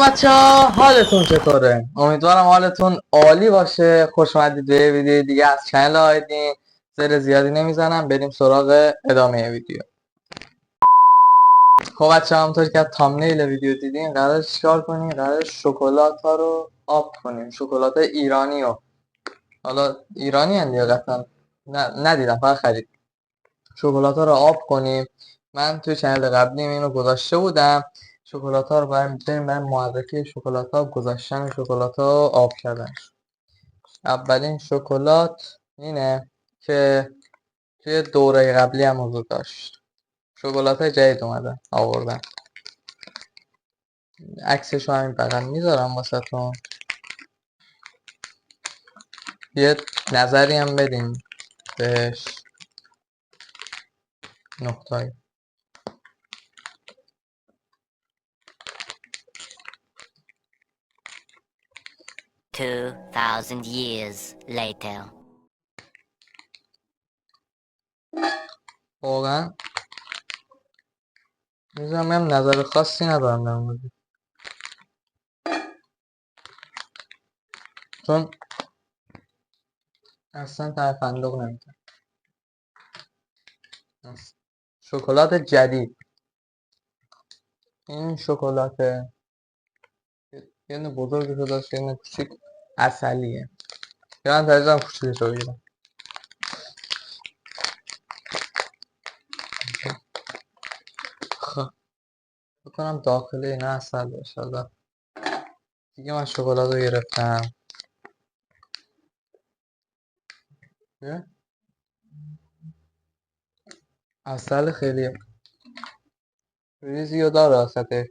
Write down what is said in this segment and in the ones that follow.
بچه ها، حالتون چطوره؟ امیدوارم حالتون عالی باشه. خوش اومدید به ویدیو دیگه از چنل آیدین. سر زیادی نمیزنم، بریم سراغ ادامه ویدیو. خب بچه ها، همونطور که از تامنیل ویدیو دیدین قرار چیکار کنیم؟ قرار شکلات ها رو آب کنیم. شکلات ایرانی رو، حالا ایرانی هن یا قطعا ندیدم، فقط خرید. شکلات ها رو آب کنیم. من توی چنل قبلیم اینو گذاشته بودم. شکلات ها رو بریم معرفی شکلات ها، گذاشتن شکلات ها، آب کردنش. اولین شکلات اینه که توی دوره قبلی هم حضور داشت. شکلات جدید اومدن آوردن، عکسش رو همین بغل میذارم واسهتون، یه نظری هم بدیم بهش. نقطه‌ای 2,000 years later. واقعا میذارم، هم نظر خاصی ندارم در مورد، چون اصلا ته فندق نمیده. شکلات جدید، این شکلات یه دونه بزرگشو داشت، یه دونه کوچیک اصلیه. یا من ترجیحاً کوچیکشو بگیرم. خب بکنم داخل این اصل باشه. حالا دیگه من شکلات رو گرفتم. اصل خیلی ریزی و داره وسطش.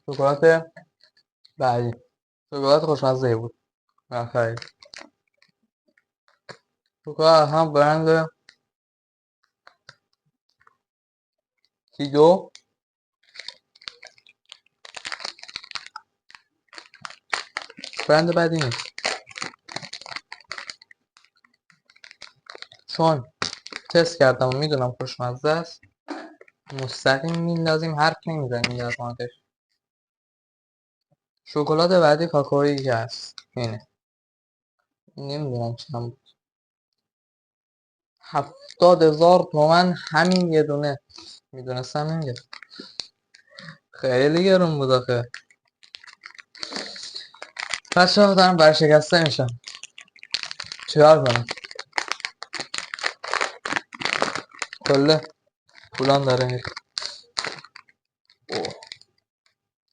شکلات بعدی، شکلات خوشمزه بود من خرید. شکلات هم برند تیدو. برند بعدی نیست، چون تست کردم و میدونم خوشمزه است. مستقیم میندازیم، حرف نمیزنیم در قسمتش. شکلات بعدی کاکائویی که هست اینه، نمیدونم چند بود، 70,000 تومن همین یه دونه. میدونستم نمیگرم، خیلی گرون بود آخه. بچه ها دارم برشکسته میشم، چیکار کنم؟ کله پولان داره میره. اوه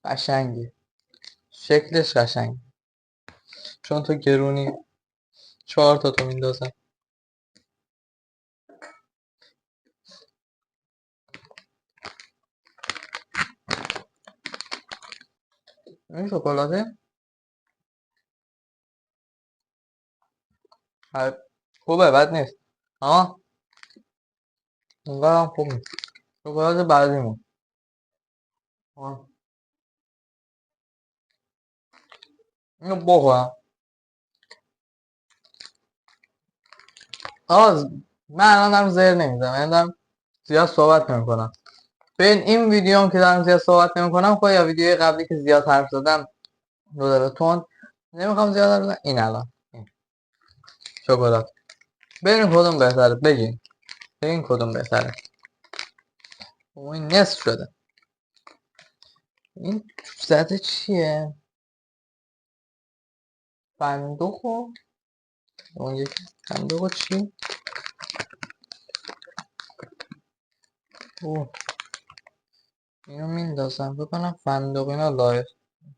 قشنگی، شکلش قشنگ، چون تو گرونی 4 تا تو میندازم. این شکلاته خوبه، بد نیست. ها اونقدر هم خوب نیست. شکلات بعدیمون، اینو بخورم. من الان دارم زر نمیزم، من دارم زیاد صحبت نمیکنم. ببین این ویدیو هم که دارم زیاد صحبت نمیکنم، خب یا ویدیوی قبلی که زیاد حرف زدم رو داره تون، نمیخوام زیاد حرف بزنم. این الان این شکلات، ببین کدوم بهتره، بگین کدوم بهتره. این نصف شده. این زده چیه؟ فندق و اون یکی فندق و چی؟ اوه اینو میندازم بکنم فندق، اینا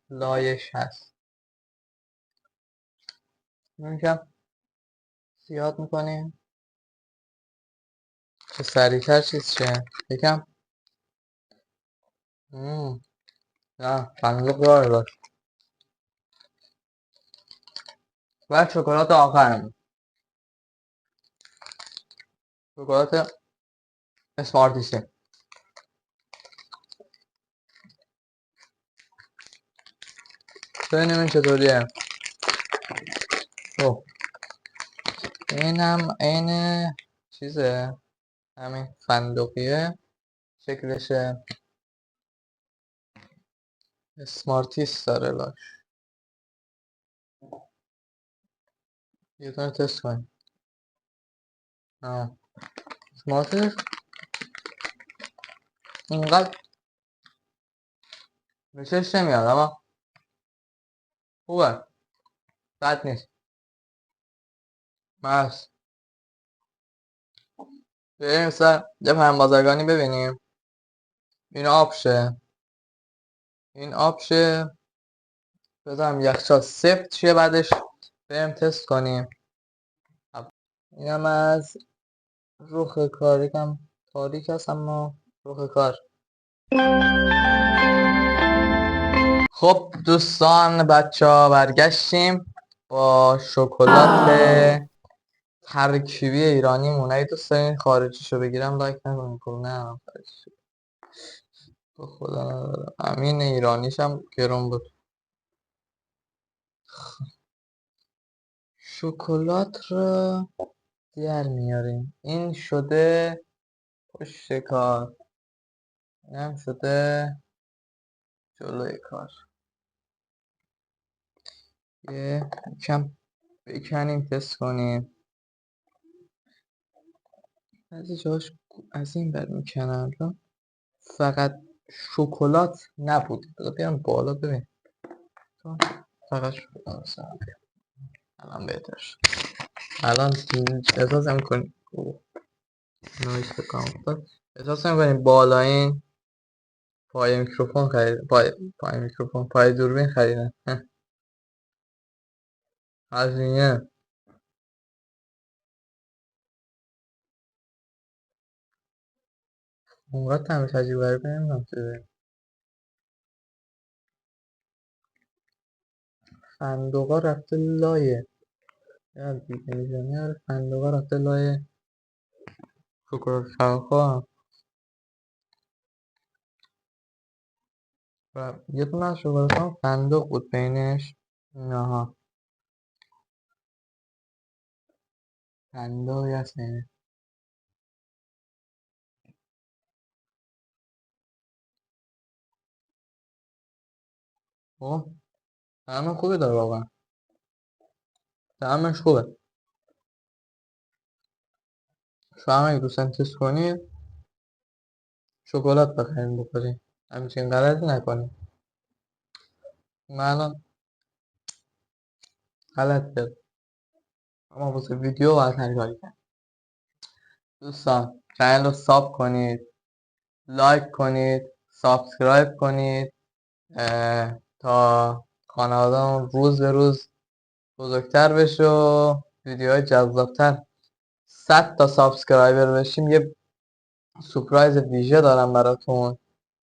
لایش هست. یکم زیاد میکنیم که سریعتر چیز شه. یکم نه فندق داره داشت. و شکلات آخرم، شکلات اسمارتیسه. ببینیم این چطوریه. اوه اینم عین چیزه، همین فندقیه. شکلشه اسمارتیس داره لاش. یه دونه تست کنیم. اسمارتیس اینقدر به چشم نمیاد اما خوبه، بد نیست. بس بریم سر یه پرم بازرگانی ببینیم. این آبشه، این آبشه. بذارم یخچال سفت شه بعدش بریم تست کنیم. اینم از رخ کار، یکم تاریک هست اما رخ کار. خب دوستان بچه ها برگشتیم با شکلات ترکیبی ایرانی مونه. دوست دارین خارجیشو بگیرم لایک نکنین. خب نه خارجیشو به خدا ندارم. همین ایرانیشم گرون بود. شکلات رو در میاریم. این شده پشت کار، این هم شده جلوی کار. یه کم بکنیم تست کنیم. بعضی جاش از این بر میکنم فقط شکلات نبود. بذار بیارم بالا ببین. فقط شکلات الان بهتر شد. الان احساس میکنیم نایس بکنم افتاد. احساس میکنیم بالا این پای میکروفون خرید، پای میکروفون، پای دوربین خریدن. هزینه اونقدر تمیز عجیب غریبه نمیدونم چیزه. فندقا رفته لایه یا دیگه میزنی. فندقا رفته لایه شکلات شرخا و یه دونه از شکلات هم فندق بود بینش. نها فندقی هست اینه. خب طعم خوبی داره واقعا، طعمش خوبه. شما اگه دوستان تست کنید شکلات بخرین بخورین، همچین غلطی نکنید. من الان غلط کرد اما واسه ویدیو باید هر کاری کرد. دوستان چنل رو ساب کنید، لایک کنید، سابسکرایب کنید تا کانالمون روز به روز بزرگتر بشه و ویدیوهای جذابتر. 100 تا سابسکرایبر بشیم یه سورپرایز ویژه دارم براتون.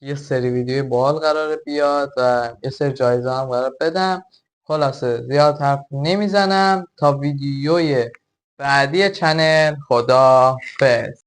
یه سری ویدیوی باحال قراره بیاد و یه سری جایزه هم قرار بدم. خلاصه زیاد حرف نمیزنم تا ویدیوی بعدی چنل. خدا فیض.